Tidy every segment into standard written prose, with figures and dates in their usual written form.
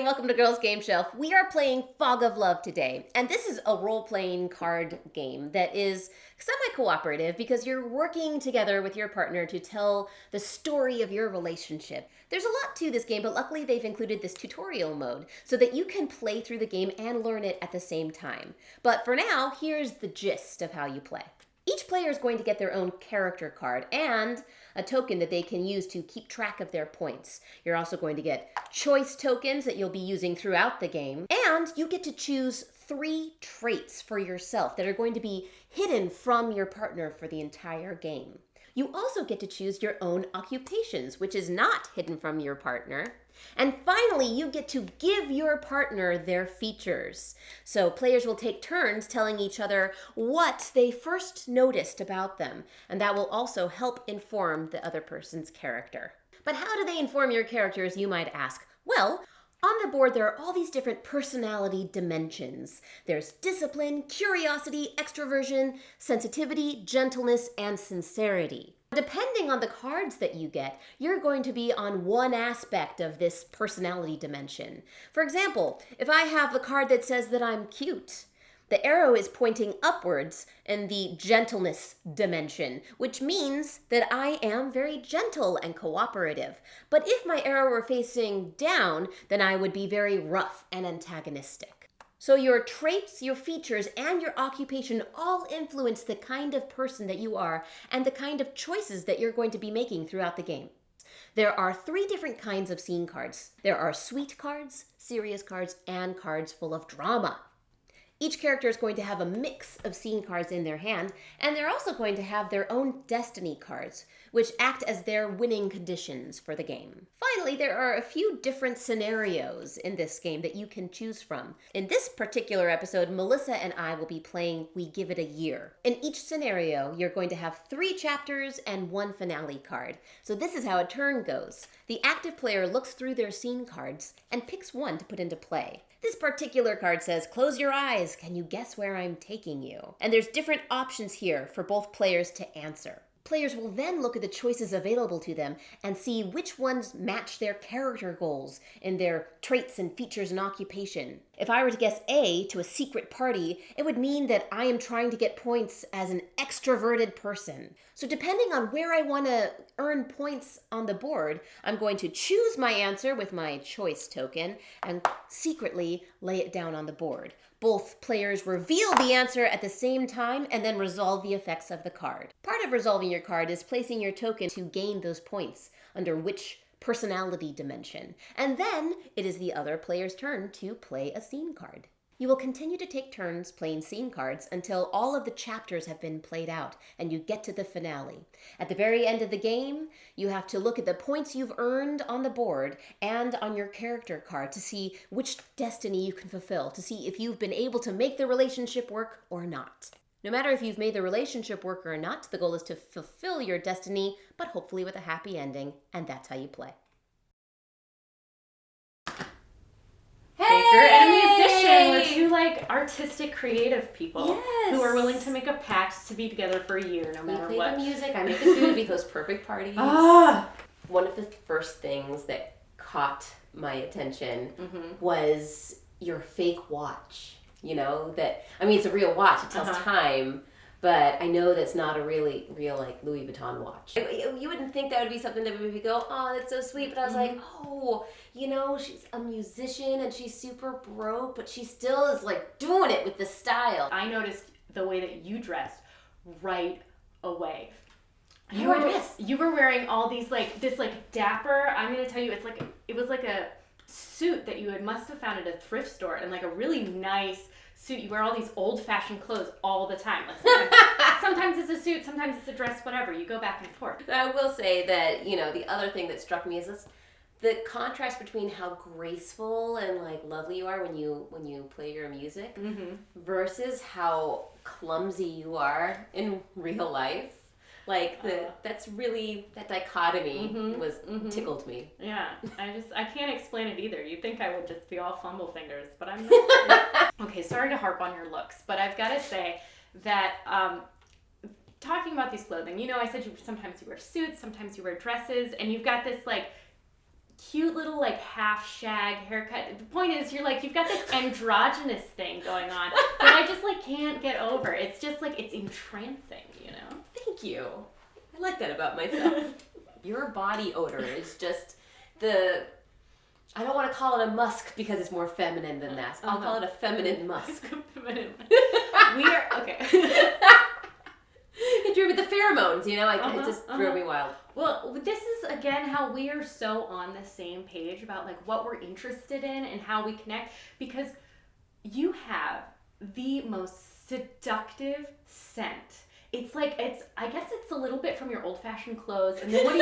welcome to Girls Game Shelf. We are playing Fog of Love today, and this is a role-playing card game that is semi-cooperative because you're working together with your partner to tell the story of your relationship. There's a lot to this game, but luckily they've included this tutorial mode so that you can play through the game and learn it at the same time. But for now, here's the gist of how you play. Each player is going to get their own character card and a token that they can use to keep track of their points. You're also going to get choice tokens that you'll be using throughout the game. And you get to choose 3 traits for yourself that are going to be hidden from your partner for the entire game. You also get to choose your own occupations, which is not hidden from your partner. And finally, you get to give your partner their features. So players will take turns telling each other what they first noticed about them, and that will also help inform the other person's character. But how do they inform your characters, you might ask? Well, on the board, there are all these different personality dimensions. There's discipline, curiosity, extroversion, sensitivity, gentleness, and sincerity. Depending on the cards that you get, you're going to be on one aspect of this personality dimension. For example, if I have the card that says that I'm cute, the arrow is pointing upwards in the gentleness dimension, which means that I am very gentle and cooperative. But if my arrow were facing down, then I would be very rough and antagonistic. So your traits, your features, and your occupation all influence the kind of person that you are and the kind of choices that you're going to be making throughout the game. There are 3 different kinds of scene cards. There are sweet cards, serious cards, and cards full of drama. Each character is going to have a mix of scene cards in their hand, and they're also going to have their own destiny cards, which act as their winning conditions for the game. Finally, there are a few different scenarios in this game that you can choose from. In this particular episode, Melissa and I will be playing We Give It a Year. In each scenario, you're going to have 3 chapters and 1 finale card. So this is how a turn goes. The active player looks through their scene cards and picks one to put into play. This particular card says, "Close your eyes, can you guess where I'm taking you?" And there's different options here for both players to answer. Players will then look at the choices available to them and see which ones match their character goals in their traits and features and occupation. If I were to guess A to a secret party, it would mean that I am trying to get points as an extroverted person. So depending on where I want to earn points on the board, I'm going to choose my answer with my choice token and secretly lay it down on the board. Both players reveal the answer at the same time and then resolve the effects of the card. Part of resolving your card is placing your token to gain those points under which personality dimension. And then it is the other player's turn to play a scene card. You will continue to take turns playing scene cards until all of the chapters have been played out and you get to the finale. At the very end of the game, you have to look at the points you've earned on the board and on your character card to see which destiny you can fulfill, to see if you've been able to make the relationship work or not. No matter if you've made the relationship work or not, the goal is to fulfill your destiny, but hopefully with a happy ending, and that's how you play. Baker and a musician. We're 2 artistic, creative people who are willing to make a pact to be together for a year, no matter what. You play the music, I make the food, we host perfect parties. One of the first things that caught my attention was your fake watch. You know, it's a real watch, it tells time, but I know that's not a real Louis Vuitton watch. You wouldn't think that would be something that would make me go, oh, that's so sweet, but I was like, oh, she's a musician and she's super broke, but she still is doing it with the style. I noticed the way that you dressed right away. You were wearing all these this dapper, I'm going to tell you, it was like a suit that you must have found at a thrift store, and a really nice suit. You wear all these old-fashioned clothes all the time. Sometimes it's a suit, sometimes it's a dress, whatever. You go back and forth. I will say that, the other thing that struck me is the contrast between how graceful and lovely you are when you play your music versus how clumsy you are in real life. That's really, that dichotomy tickled me. Yeah, I can't explain it either. You'd think I would just be all fumble fingers, but I'm not. Okay, sorry to harp on your looks, but I've got to say that talking about these clothing, I said sometimes you wear suits, sometimes you wear dresses, and you've got this cute little like half shag haircut. The point is, you've got this androgynous thing going on that I just like can't get over. It's just like it's entrancing, you know. Thank you. I like that about myself. Your body odor is just I don't want to call it a musk because it's more feminine than that. I'll call it a feminine musk. We are okay. It drew me the pheromones, you know. It just drew me wild. Well, this is again how we are so on the same page about like what we're interested in and how we connect, because you have the most seductive scent. It's like I guess it's a little bit from your old-fashioned clothes, and then what do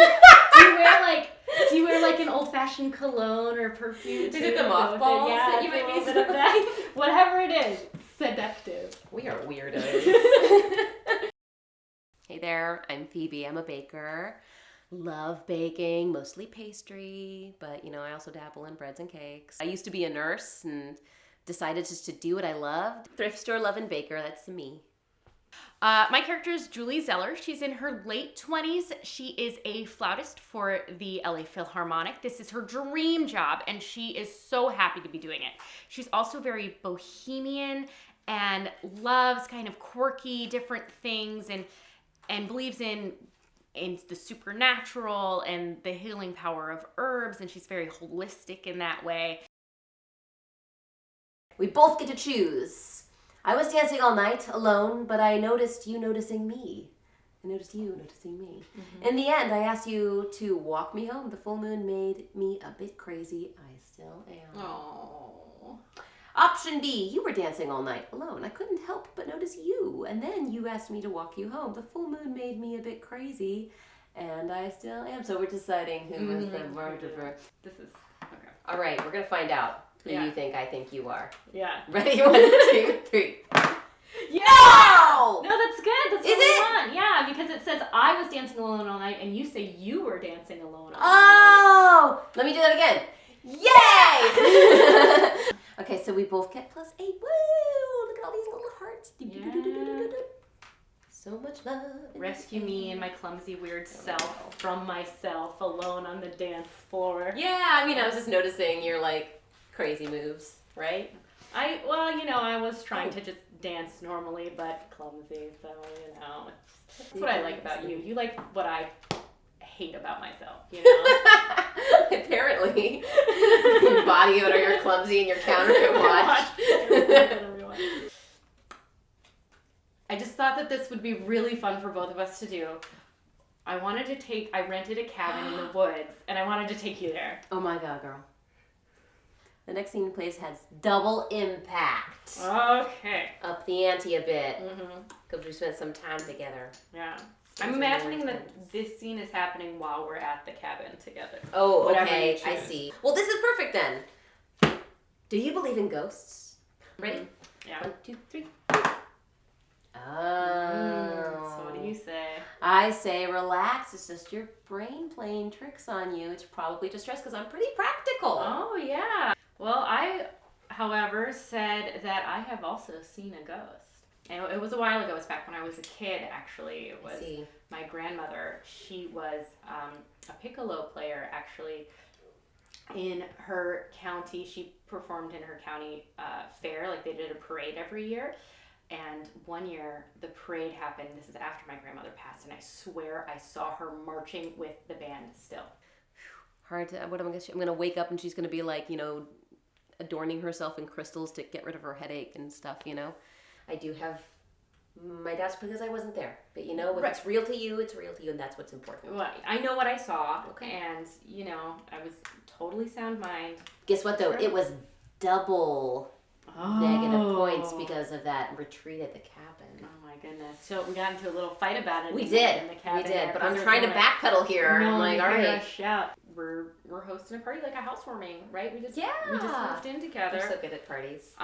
you wear like an old-fashioned cologne or perfume? Is it the mothballs that you might be bit of that? Whatever it is, seductive. We are weirdos. Hey there, I'm Phoebe. I'm a baker. Love baking, mostly pastry, but you know, I also dabble in breads and cakes. I used to be a nurse and decided just to do what I loved. Thrift store loving baker, that's me. My character is Julie Zeller. She's in her late 20s. She is a flautist for the LA Philharmonic. This is her dream job, and she is so happy to be doing it. She's also very bohemian and loves kind of quirky different things and believes in the supernatural and the healing power of herbs, and she's very holistic in that way. We both get to choose. I was dancing all night alone, but I noticed you noticing me. I noticed you noticing me. Mm-hmm. In the end, I asked you to walk me home. The full moon made me a bit crazy. I still am. Oh. Option B, you were dancing all night alone. I couldn't help but notice you. And then you asked me to walk you home. The full moon made me a bit crazy. And I still am. So we're deciding who was the murderer. This is, okay. All right, we're going to find out who you think I think you are. Yeah. Ready? 1, 2, 3. Yeah! No! No, that's good. That's Is really it? fun. Yeah, because it says I was dancing alone all night, and you say you were dancing alone all night. Oh! Let me do that again. Yay! Okay, so we both get +8. Woo! Look at all these little hearts. Yeah. So much love. Rescue me and my clumsy weird self from myself alone on the dance floor. Yeah, I mean, I was just noticing your, like, crazy moves, right? I was trying to just dance normally, but clumsy, so, you know. That's what I like about you. You like what I hate about myself, you know? Apparently. Your body odor, you're clumsy, and your counterfeit watch. I just thought that this would be really fun for both of us to do. I rented a cabin in the woods, and I wanted to take you there. Oh my God, girl. The next scene plays has double impact. Okay. Up the ante a bit. Because we spent some time together. Yeah. I'm imagining that this scene is happening while we're at the cabin together. Oh, okay. I see. Well, this is perfect then. Do you believe in ghosts? Ready? Yeah. 1, 2, 3. Oh. So what do you say? I say relax. It's just your brain playing tricks on you. It's probably just stress because I'm pretty practical. Oh, yeah. Well, I, however, said that I have also seen a ghost. And it was a while ago. It was back when I was a kid, actually. It was my grandmother. She was a piccolo player, actually, in her county. She performed in her county fair. Like, they did a parade every year. And one year, the parade happened. This is after my grandmother passed, and I swear I saw her marching with the band still. Hard to, what am I going to say? I'm going to wake up and she's going to be like, you know, adorning herself in crystals to get rid of her headache and stuff, you know? I do have my doubts because I wasn't there. But, you know, if it's real to you, it's real to you, and that's what's important. Well, I know what I saw, and, you know, I was totally sound mind. Guess what, though? It was double negative points because of that retreat at the cabin. Oh, my goodness. So we got into a little fight about it. We did, but I'm trying to backpedal here. I'm like, all right. Shout. We're hosting a party, like a housewarming, right? We just moved in together. We're so good at parties.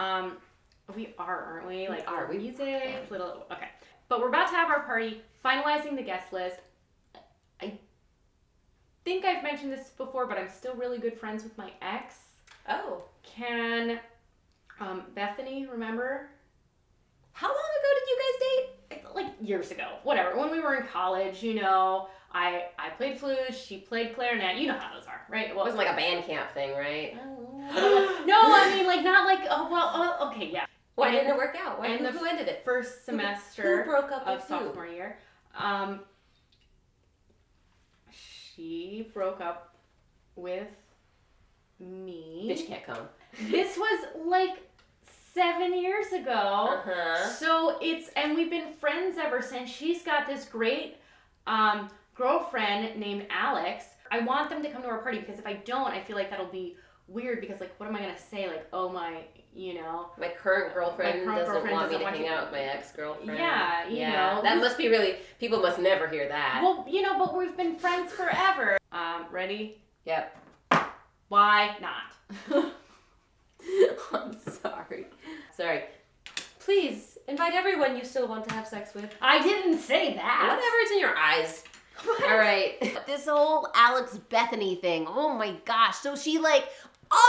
We are, aren't we? Like, are. We music, little, okay. But we're about to have our party, finalizing the guest list. I think I've mentioned this before, but I'm still really good friends with my ex. Oh. Can, Bethany, remember? How long ago did you guys date? Like years ago, whatever. When we were in college, you know, I played flute, she played clarinet. You know how those are, right? Well, it wasn't like a band camp thing, right? No, I mean, like, not like, okay, yeah. Why didn't it work out? Who ended it? First semester who broke up of with sophomore year. She broke up with me. Bitch can't come. This was like 7 years ago. Uh-huh. So and we've been friends ever since. She's got this great girlfriend named Alex. I want them to come to our party because if I don't, I feel like that'll be weird because like, what am I going to say? Like, oh my, you know. My current girlfriend doesn't want me to hang out with my ex-girlfriend. Yeah, you know. That must be really, people must never hear that. Well, you know, but we've been friends forever. Ready? Yep. Why not? I'm sorry. Sorry. Please, invite everyone you still want to have sex with. I didn't say that. Whatever, it's in your eyes. All right. This whole Alex Bethany thing. Oh my gosh. So she like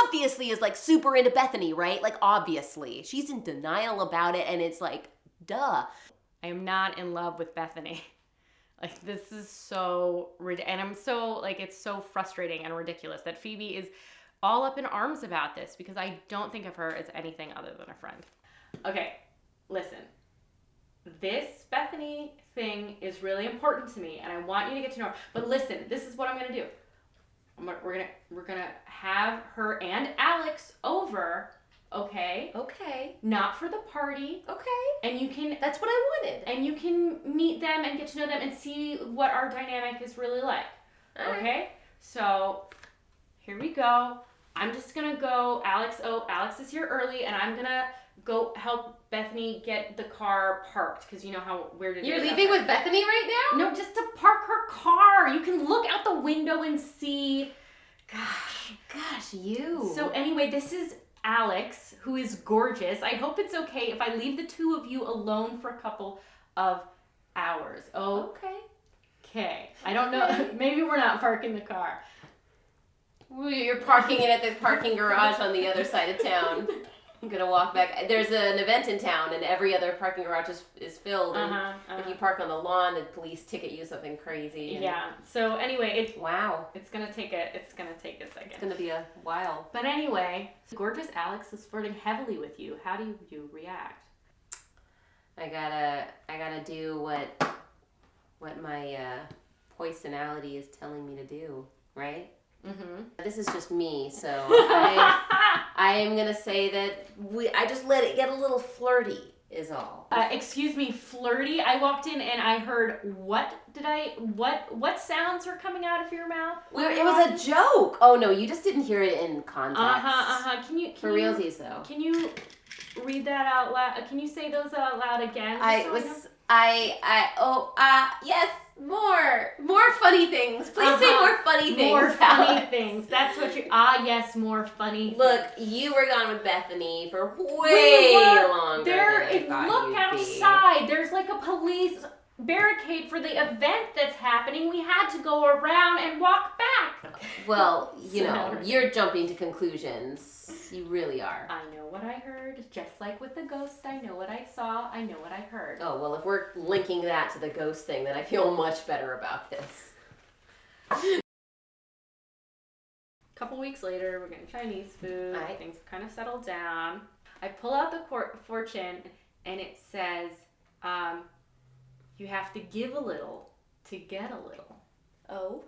obviously is like super into Bethany, right? Like obviously. She's in denial about it and it's like, duh. I am not in love with Bethany. Like this is so and I'm so like it's so frustrating and ridiculous that Phoebe is all up in arms about this because I don't think of her as anything other than a friend. Okay, listen. This Bethany thing is really important to me and I want you to get to know her. But listen, this is what I'm going to do. We're gonna have her and Alex over, okay? Okay. Not for the party. Okay. And you can That's what I wanted. and you can meet them and get to know them and see what our dynamic is really like. All right. Okay? So here we go. I'm just gonna go. Alex is here early, and I'm gonna go help Bethany get the car parked because you know how weird it is. You're leaving with Bethany right now? No, just to park her car. You can look out the window and see. Gosh, you. So anyway, this is Alex, who is gorgeous. I hope it's okay if I leave the two of you alone for a couple of hours. Okay. I don't know. Maybe we're not parking the car. You're parking it at the parking garage on the other side of town. I'm gonna walk back. There's an event in town, and every other parking garage is filled. And if you park on the lawn, the police ticket you something crazy. And yeah. So anyway, wow. It's gonna take a second. It's gonna be a while. But anyway, gorgeous Alex is flirting heavily with you. How do you react? I gotta do what my poisonality is telling me to do, right? Mm-hmm. This is just me, so I am gonna say that I just let it get a little flirty is all. Excuse me, flirty? I walked in and I heard what sounds are coming out of your mouth? It was a joke. Oh no, you just didn't hear it in context. For realsies though. Can you read that out loud? Can you say those out loud again? Yes, more funny things. Please say more funny things. More funny things. That's what yes, more funny things. Look, you were gone with Bethany for way longer than I thought look you'd outside. be. There's like a police barricade for the event that's happening. We had to go around and walk back. Well, you know, you're jumping to conclusions. You really are. I know what I heard. Just like with the ghost, I know what I saw. I know what I heard. Oh, well, if we're linking that to the ghost thing, then I feel much better about this. A couple weeks later, we're getting Chinese food. Right. Things have kind of settled down. I pull out the fortune, and it says, you have to give a little to get a little. Oh.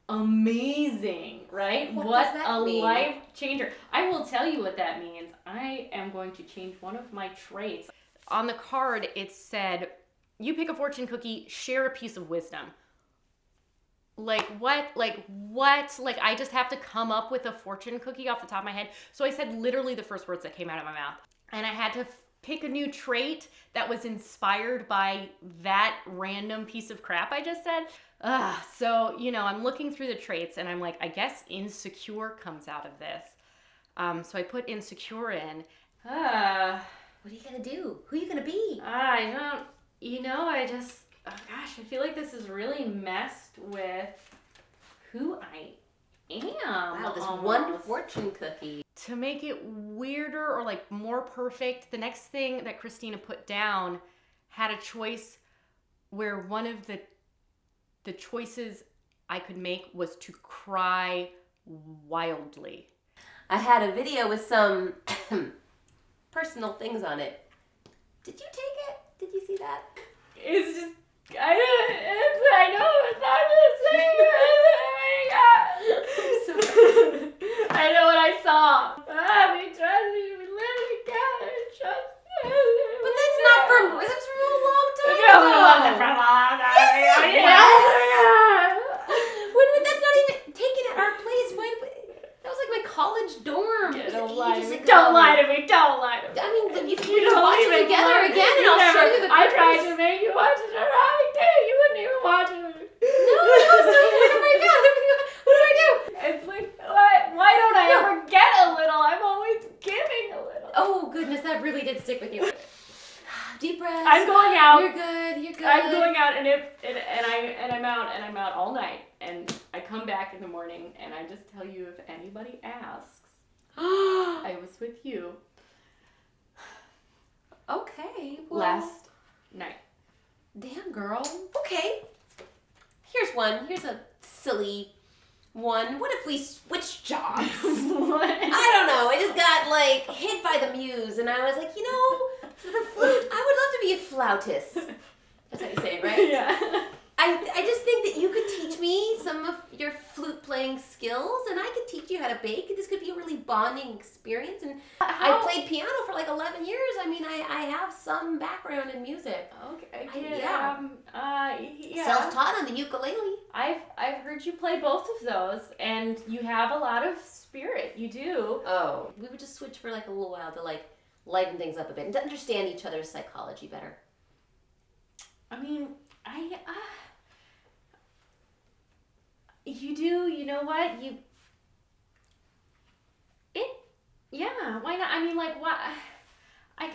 Amazing, right? What does that mean? Life changer. I will tell you what that means. I am going to change one of my traits. On the card, it said, you pick a fortune cookie, share a piece of wisdom. Like what? Like I just have to come up with a fortune cookie off the top of my head. So I said literally the first words that came out of my mouth. And I had to pick a new trait that was inspired by that random piece of crap I just said. So, you know, I'm looking through the traits and I'm like, I guess insecure comes out of this. So I put insecure in. What are you gonna do? Who are you gonna be? I don't, I feel like this is really messed with who I am. Wow, this almost. one fortune cookie. To make it weirder or like more perfect, the next thing that Christina put down had a choice where one of the choices I could make was to cry wildly. I had a video with some personal things on it. Did you take it? Did you see that? It's just, I know it's not the same. Oh my God. I know what I saw. We live together. But that's from a long time No, ago. it wasn't from a long time ago. That's not even taken at our place. That was like my college dorm. Don't lie to me. I mean, if you don't watch it together again, and I'll show you the I pictures. tried to make you watch it around too. You wouldn't even watch it. No, what do I do? What do I do? It's like, why don't I ever get a little? I'm always giving a little. Oh goodness, that really did stick with you. Deep breaths. I'm going out. You're good. I'm going out, and I'm out all night, and I come back in the morning, and I just tell you if anybody asks, I was with you. Okay. Well, Last night. Damn, girl. Okay. Here's one. Here's a silly one. What if we switched jobs? What? I don't know. I just got hit by the muse, and I was like, for the flute, I would love to be a flautist. That's how you say it, right? Yeah. I just think that you could teach me some of your flute playing skills, and I could teach you how to bake. This could be a really bonding experience. And I played piano for 11 years. I mean, I have some background in music. Okay. Yeah. Self-taught on the ukulele. I've heard you play both of those, and you have a lot of spirit. You do. Oh, we would just switch for a little while to lighten things up a bit and to understand each other's psychology better. I mean, you do, you know what? Yeah, why not? I mean, what? I'm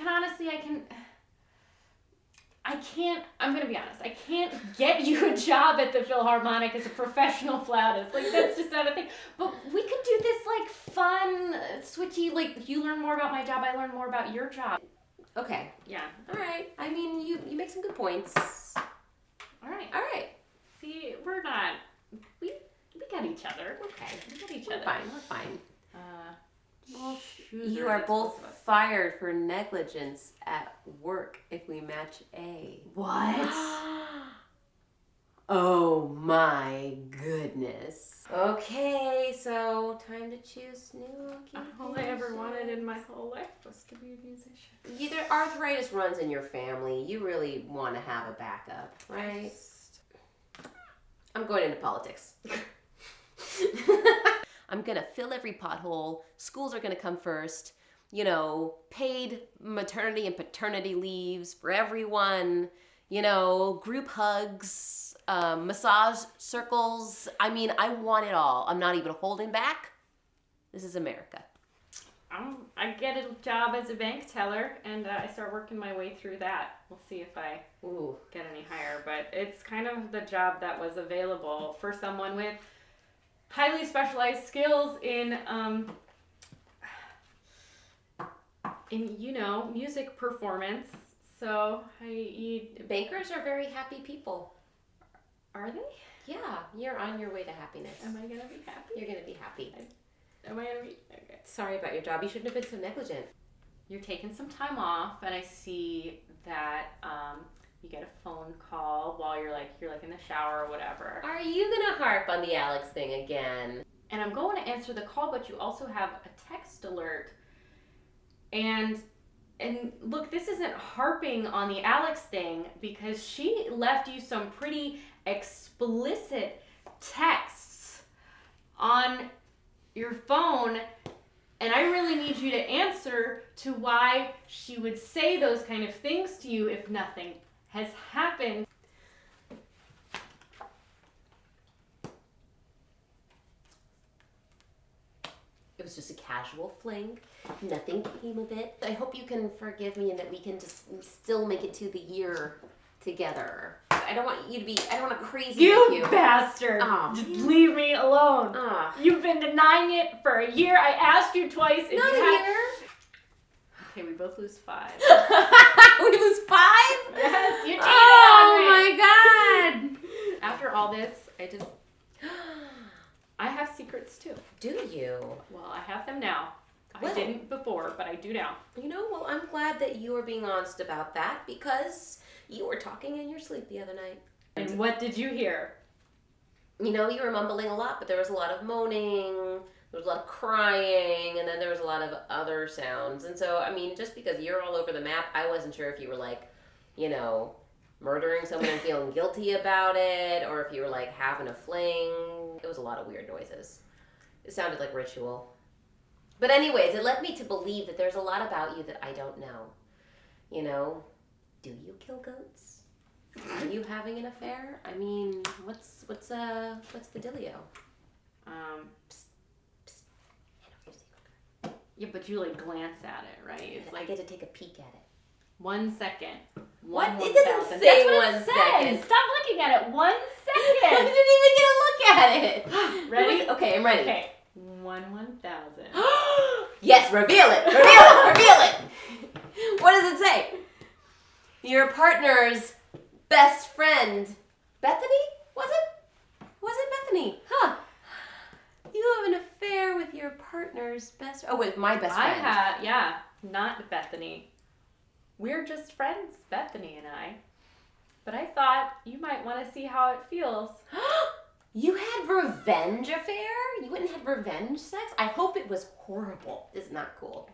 going to be honest, I can't get you a job at the Philharmonic as a professional flautist. That's just not a thing. But we could do this, fun, switchy, you learn more about my job, I learn more about your job. Okay. Yeah. All right. I mean, you make some good points. All right. See, we're not... We got each other. Okay. We got each We're other. fine. You are both fired for negligence at work if we match A. What? Oh my goodness. Okay, so time to choose new occupations. All I ever wanted in my whole life was to be a musician. Either arthritis runs in your family. You really want to have a backup, right? I'm going into politics. I'm going to fill every pothole. Schools are going to come first. Paid maternity and paternity leaves for everyone. Group hugs, massage circles. I mean, I want it all. I'm not even holding back. This is America. I get a job as a bank teller, and I start working my way through that. We'll see if I get any higher. But it's kind of the job that was available for someone with highly specialized skills in music performance. So Bankers are very happy people. Are they? Yeah, you're on your way to happiness. Am I gonna be happy? You're gonna be happy. Am I gonna be okay? Sorry about your job. You shouldn't have been so negligent. You're taking some time off, and I see that you get a phone call while you're in the shower or whatever. Are you gonna harp on the Alex thing again? And I'm going to answer the call, but you also have a text alert. And look, this isn't harping on the Alex thing because she left you some pretty explicit texts on your phone, and I really need you to answer to why she would say those kind of things to you if nothing has happened. It was just a casual fling. Nothing came of it. I hope you can forgive me and that we can just still make it to the year together. I don't want to crazy with you. Bastard! Just leave me alone. You've been denying it for a year. I asked you twice. Not a year. Okay, we both lose 5. We lose 5? Yes, you cheated Oh on me. my god. After all this, I have secrets too. Do you? Well, I have them now. Well, I didn't before, but I do now. Well, I'm glad that you are being honest about that because you were talking in your sleep the other night. And what did you hear? You were mumbling a lot, but there was a lot of moaning, there was a lot of crying, and then there was a lot of other sounds. And so, just because you're all over the map, I wasn't sure if you were murdering someone and feeling guilty about it, or if you were having a fling. It was a lot of weird noises. It sounded like ritual. But anyways, it led me to believe that there's a lot about you that I don't know. Do you kill goats? Are you having an affair? What's the dealio? Psst, psst. Yeah, but you glance at it, right? It's I get to take a peek at it. 1 second. What? It That's doesn't say what 1 it second. says. Stop looking at it. 1 I second. didn't even get a look at it. Ready? Okay, I'm ready. Okay. 1,000. Yes, reveal it. Reveal it. What does it say? Your partner's best friend, Bethany? Was it Bethany? Huh. You have an affair with your partner's with my best friend. Not Bethany. We're just friends, Bethany and I. But I thought you might want to see how it feels. You had revenge affair? You went and had revenge sex? I hope it was horrible. This is not cool.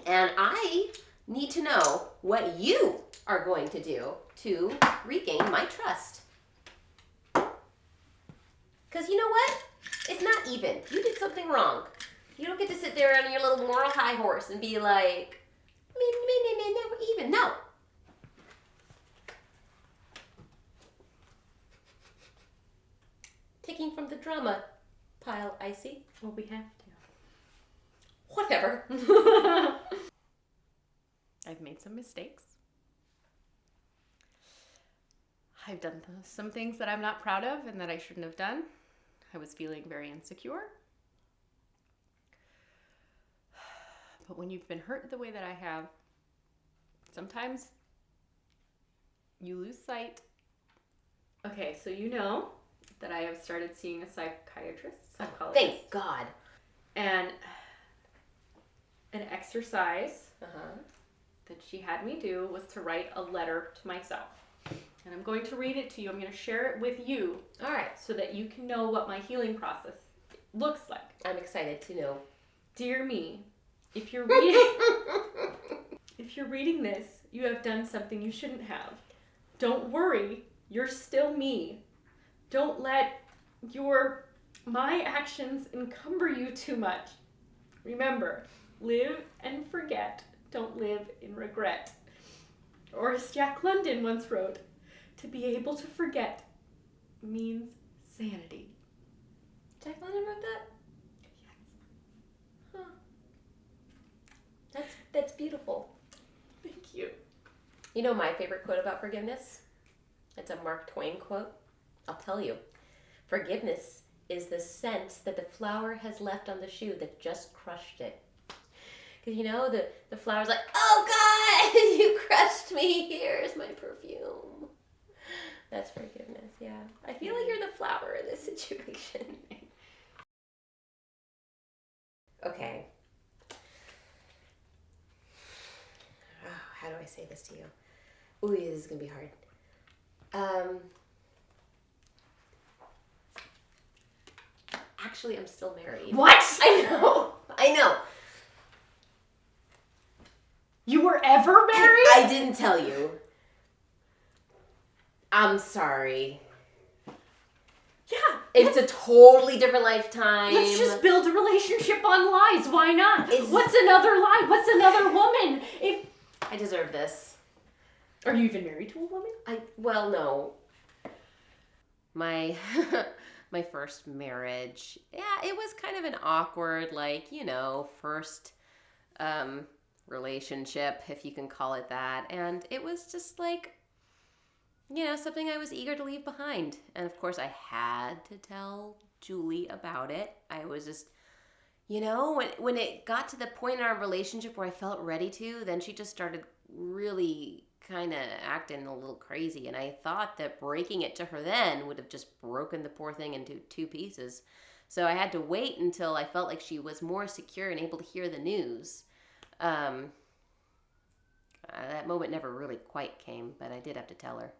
And I need to know what you are going to do to regain my trust. Because you know what? It's not even. You did something wrong. You don't get to sit there on your little moral high horse and be like, we're even. No. Taking from the drama pile, I see. Well, we have to. Whatever. I've made some mistakes. I've done some things that I'm not proud of and that I shouldn't have done. I was feeling very insecure. But when you've been hurt the way that I have, sometimes you lose sight. Okay, so you know that I have started seeing a psychologist. Thank God. And an exercise that she had me do was to write a letter to myself. And I'm going to read it to you. I'm going to share it with you. All right. So that you can know what my healing process looks like. I'm excited to know. Dear me, if you're reading this, you have done something you shouldn't have. Don't worry, you're still me. Don't let my actions encumber you too much. Remember, live and forget. Don't live in regret. Or as Jack London once wrote, to be able to forget means sanity. Jack London wrote that? Yes. Huh. That's beautiful. Thank you. You know my favorite quote about forgiveness? It's a Mark Twain quote. I'll tell you. Forgiveness is the scent that the flower has left on the shoe that just crushed it. Because the flower's like, oh God, you crushed me. Here's my perfume. That's forgiveness, yeah. I feel like you're the flower in this situation. Okay. Oh, how do I say this to you? Ooh, this is going to be hard. Actually, I'm still married. What? I know. You were ever married? I didn't tell you. I'm sorry. Yeah. It's a totally different lifetime. Let's just build a relationship on lies. Why not? It's- What's another lie? What's another woman? I deserve this. Are you even married to a woman? Well, no. My my first marriage. Yeah, it was kind of an awkward, first relationship, if you can call it that. And it was just something I was eager to leave behind. And of course I had to tell Julie about it. I was just, you know, when it got to the point in our relationship where I felt ready to, then she just started really kind of acting a little crazy. And I thought that breaking it to her then would have just broken the poor thing into two pieces. So I had to wait until I felt like she was more secure and able to hear the news. That moment never really quite came, but I did have to tell her.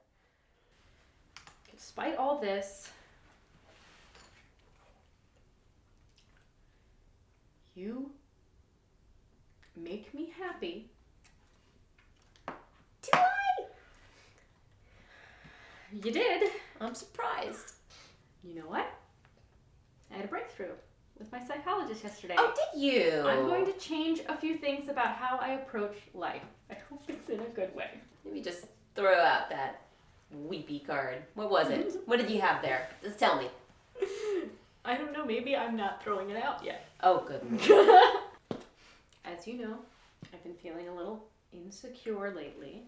Despite all this, you make me happy. Do I? You did. I'm surprised. You know what? I had a breakthrough with my psychologist yesterday. Oh, did you? I'm going to change a few things about how I approach life. I hope it's in a good way. Maybe just throw out that weepy card. What was it? What did you have there? Just tell me. I don't know. Maybe I'm not throwing it out yet. Oh, good. As you know, I've been feeling a little insecure lately.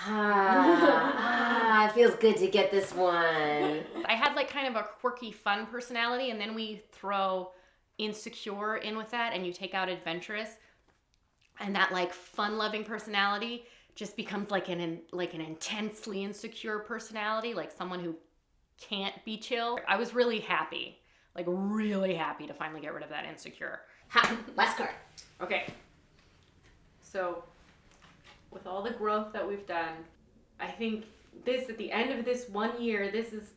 It feels good to get this one. I had like kind of a quirky, fun personality, and then we throw insecure in with that, and you take out adventurous, and that like fun-loving personality just becomes like an intensely insecure personality, like someone who can't be chill. I was really happy to finally get rid of that insecure. Last card. Okay. So, with all the growth that we've done, I think at the end of this 1 year, this is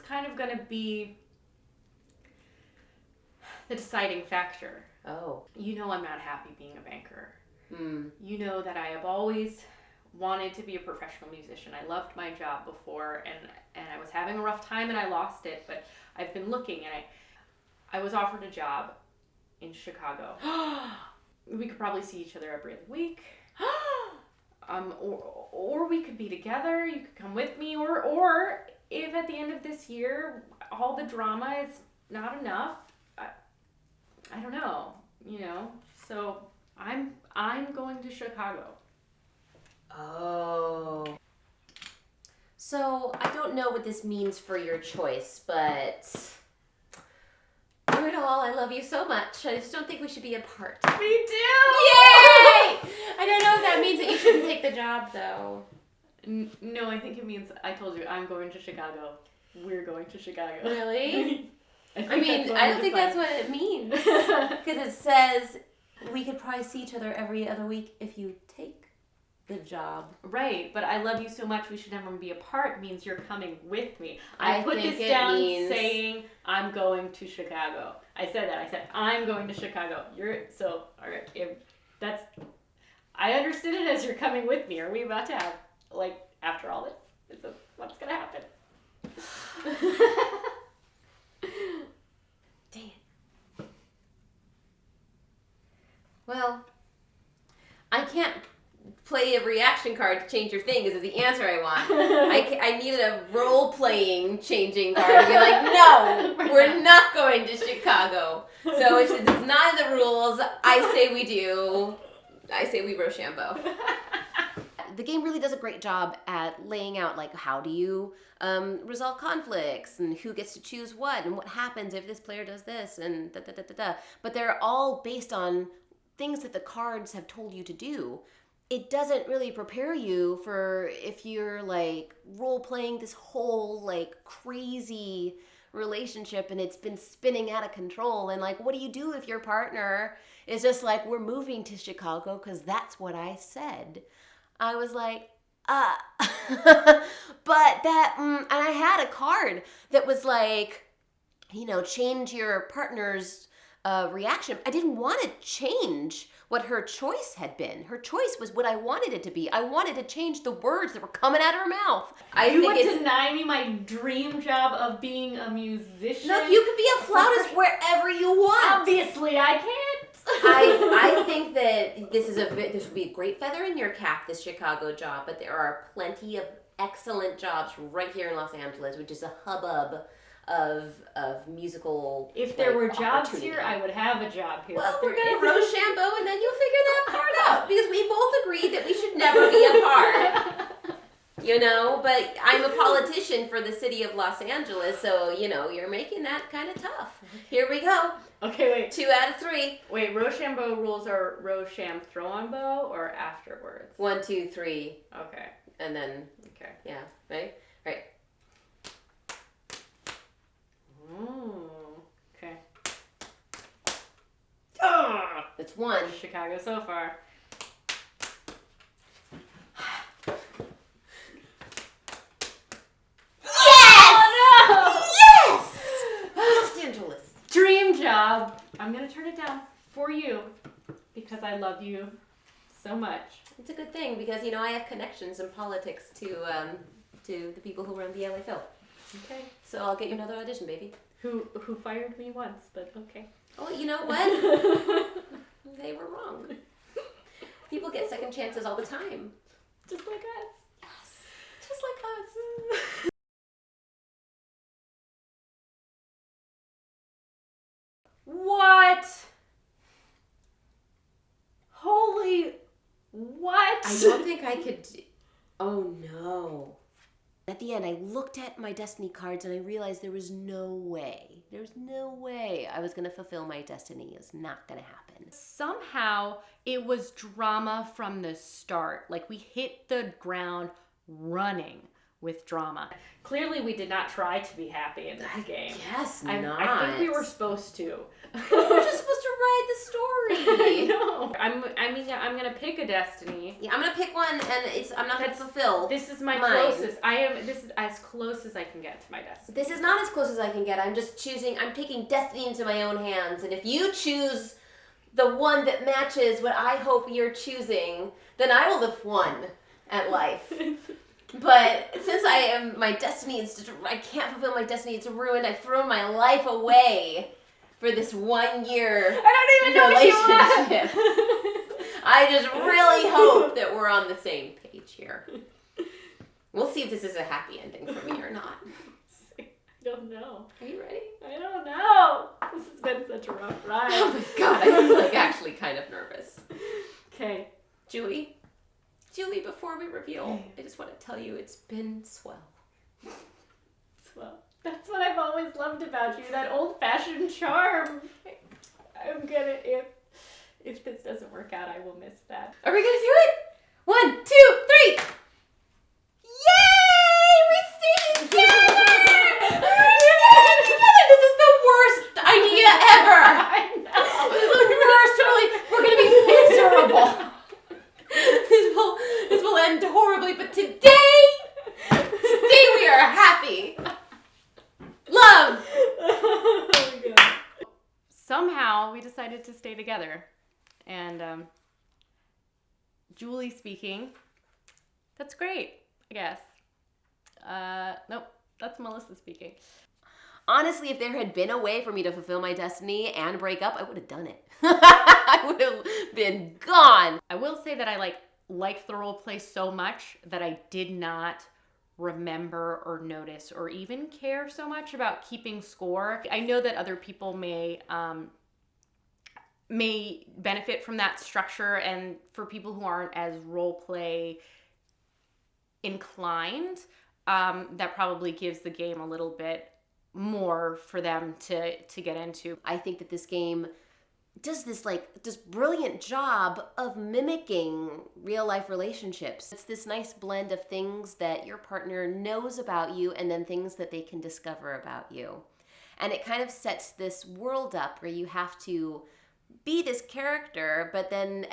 kind of going to be the deciding factor. Oh. You know I'm not happy being a banker. Hmm. You know that I have always wanted to be a professional musician. I loved my job before, and I was having a rough time and I lost it, but I've been looking, and I was offered a job in Chicago. We could probably see each other every other week. Or we could be together. You could come with me, or if at the end of this year all the drama is not enough, I don't know, you know. So I'm going to Chicago. Oh. So I don't know what this means for your choice, but through it all, I love you so much. I just don't think we should be apart. Me too! Yay! I don't know if that means that you shouldn't take the job, though. No, I think it means, I told you, I'm going to Chicago. We're going to Chicago. Really? I think don't think that's what it means. Because it says we could probably see each other every other week if you take the job. Right, but I love you so much we should never be apart means you're coming with me. I put think this it down means- saying I'm going to Chicago. I said that. I said I'm going to Chicago. All right. I understood it as you're coming with me. Are we about to have, like, after all this, what's gonna happen? Dang it. Well, I can't play a reaction card to change your thing because it's the answer I want. I needed a role-playing changing card to be like, no, we're not going to Chicago. So if it's not in the rules, I say we do. I say we Rochambeau. The game really does a great job at laying out, like, how do you resolve conflicts and who gets to choose what and what happens if this player does this and da-da-da-da-da. But they're all based on things that the cards have told you to do. It doesn't really prepare you for if you're, like, role-playing this whole, like, crazy relationship and it's been spinning out of control. And, like, what do you do if your partner is just like, we're moving to Chicago because that's what I said? I was like, but that, and I had a card that was like, you know, change your partner's reaction. I didn't want to change what her choice had been. Her choice was what I wanted it to be. I wanted to change the words that were coming out of her mouth. You would deny me my dream job of being a musician? Look, you could be a flautist wherever you want. Obviously, I can't. I think that this would be a great feather in your cap, this Chicago job, but there are plenty of excellent jobs right here in Los Angeles, which is a hubbub of musical. If there were jobs here, I would have a job here. Well, we're gonna Rochambeau, and then you'll figure that part out because we both agreed that we should never be apart. you know, but I'm a politician for the city of Los Angeles, so, you know, you're making that kind of tough. Here we go. Okay, wait. 2 out of 3. Wait, Rochambeau rules are Rochambeau or afterwards? 1, 2, 3. Okay. And then, Okay. yeah, right? Right. Ooh. Okay. That's 1. Chicago so far. Dream job. I'm gonna turn it down for you because I love you so much. It's a good thing because, you know, I have connections in politics to the people who run the LA Phil. Okay. So I'll get you another audition, baby. Who fired me once, but okay. Oh, you know what? They were wrong. People get second chances all the time. Just like us. Yes. Just like us. What? Holy what? I don't think I could. Oh no. At the end, I looked at my destiny cards and I realized there was no way. There's no way I was going to fulfill my destiny. It's not going to happen. Somehow it was drama from the start. Like we hit the ground running with drama. Clearly we did not try to be happy in this game. Guess I not. think we were supposed to. We're just supposed to ride the story. No. I'm gonna pick a destiny. Yeah, I'm gonna pick one, and I'm not gonna fulfill. This is my mine. closest. This is as close as I can get to my destiny. This is not as close as I can get. I'm just choosing. I'm taking destiny into my own hands, and if you choose the one that matches what I hope you're choosing, then I will have won at life. But since my destiny is, I can't fulfill my destiny. It's ruined. I've thrown my life away for this 1 year I don't even know relationship. I just really hope that we're on the same page here. We'll see if this is a happy ending for me or not. I don't know. Are you ready? I don't know. This has been such a rough ride. Oh my god, I'm actually kind of nervous. Okay. Julie, before we reveal, I just want to tell you it's been swell. Swell. That's what I've always loved about you, that old-fashioned charm. I'm gonna, if this doesn't work out, I will miss that. Are we gonna do it? 1, 2, 3! Yay! We stayed together! This is the worst idea ever! I know! This is the worst, we're gonna be miserable. This will end horribly, but today we are happy. Love. Oh my god. Somehow we decided to stay together, and Julie speaking. That's great, I guess. Nope, that's Melissa speaking. Honestly, if there had been a way for me to fulfill my destiny and break up, I would have done it. I would have been gone. I will say that I liked the role play so much that I did not remember or notice or even care so much about keeping score. I know that other people may benefit from that structure, and for people who aren't as role play inclined, that probably gives the game a little bit more for them to get into. I think that this game does this brilliant job of mimicking real life relationships. It's this nice blend of things that your partner knows about you and then things that they can discover about you. And it kind of sets this world up where you have to be this character, but then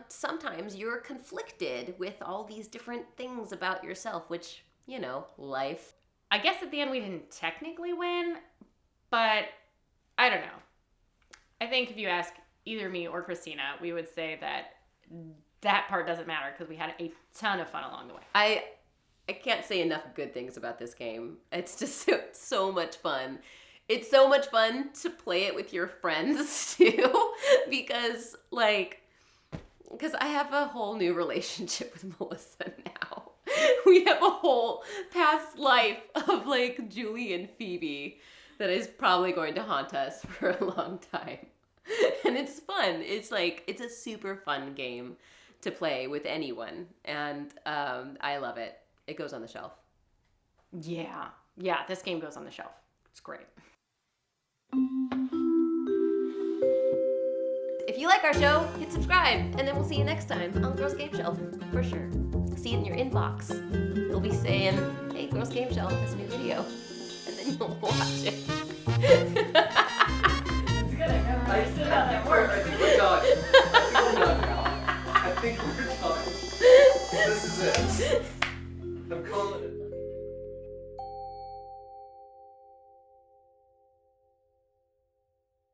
sometimes you're conflicted with all these different things about yourself, which, you know, life. I guess at the end we didn't technically win, but I don't know. I think if you ask either me or Christina, we would say that part doesn't matter because we had a ton of fun along the way. I can't say enough good things about this game. It's just so much fun. It's so much fun to play it with your friends too, because I have a whole new relationship with Melissa now. We have a whole past life of Julie and Phoebe that is probably going to haunt us for a long time. And it's fun. It's it's a super fun game to play with anyone. And I love it. it goes on the shelf. Yeah. Yeah, this game goes on the shelf. It's great. If you like our show, hit subscribe, and then we'll see you next time on Girls Game Shelf, for sure. See it in your inbox. It'll be saying, hey, Girls Game Shelf has a new video. And then you'll watch it. It's good. I understood how that works. I think we're done. I think we're done now. I think we're done. This is it.